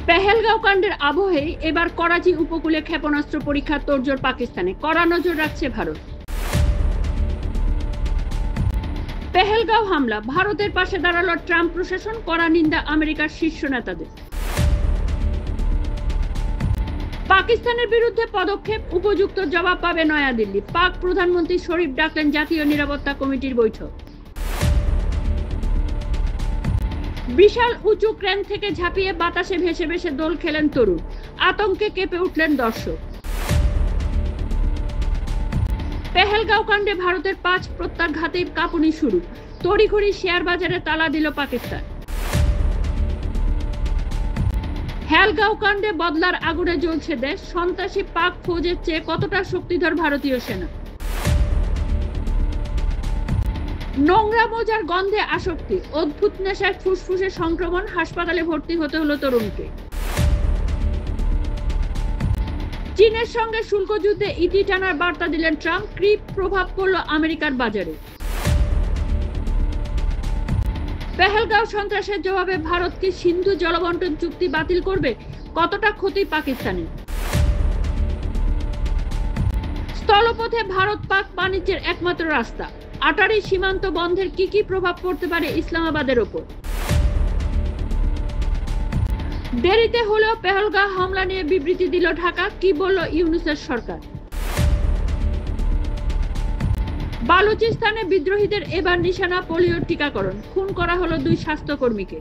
পেহেলগাঁও কাণ্ডের আবহে এবার করাচি উপকূলে ক্ষেপণাস্ত্র পরীক্ষার তোড়জোড় পাকিস্তানে, কড়া নজর রাখছে ভারত। পেহেলগাঁও হামলা, ভারতের পাশে দাঁড়ালো ট্রাম্প প্রশাসন, কড়া নিন্দা আমেরিকার শীর্ষ নেতাদের। পাকিস্তানের বিরুদ্ধে পদক্ষেপ, উপযুক্ত জবাব পাবে নয়াদিল্লি। পাক প্রধানমন্ত্রী শরীফ ডাকলেন জাতীয় নিরাপত্তা কমিটির বৈঠক। বিশাল উঁচু ক্রেন থেকে ঝাঁপিয়ে বাতাসে ভেসে ভেসে দোল খেলেন তরুণ, আতঙ্কে কেঁপে উঠলেন দর্শক। পেহেলগাঁও কাণ্ডে ভারতের 5 প্রত্যাঘাতের কাঁপুনি শুরু, তড়িঘড়ি শেয়ার বাজারে তালা দিল পাকিস্তান। পেহেলগাঁও কাণ্ডে বদলার আগুনে জ্বলছে দেশ, সন্ত্রাসী পাক ফৌজের চেয়ে কতটা শক্তিধর ভারতীয় সেনা। নোংরা মোজার গন্ধে আসক্তি, অদ্ভুত নেশায় ফুসফুসে সংক্রমণ, হাসপাতালে ভর্তি হতে হলো তরুণকে। চীনের সঙ্গে শুল্ক যুদ্ধে ইতি টানার বার্তা দিলেন ট্রাম্প, ক্রিপ প্রভাব পড়ল আমেরিকার বাজারে। পেহেলগাঁও সন্ত্রাসের জবাবে ভারত কি সিন্ধু জলবন্টন চুক্তি বাতিল করবে? কতটা ক্ষতি পাকিস্তানের? স্থলপথে ভারত পাক বাণিজ্যের একমাত্র রাস্তা, আটারি সীমান্ত বন্ধের কি প্রভাব পড়তে পারে ইসলামাবাদের ওপর? দেরিতে হলেও পেহেলগাঁও হামলা নিয়ে বিবৃতি দিল ঢাকা, কি বলল ইউনূসের সরকার? বালুচিস্তানে বিদ্রোহীদের এবার নিশানা পোলিওর টিকাকরণ, খুন করা হলো 2 স্বাস্থ্যকর্মীকে।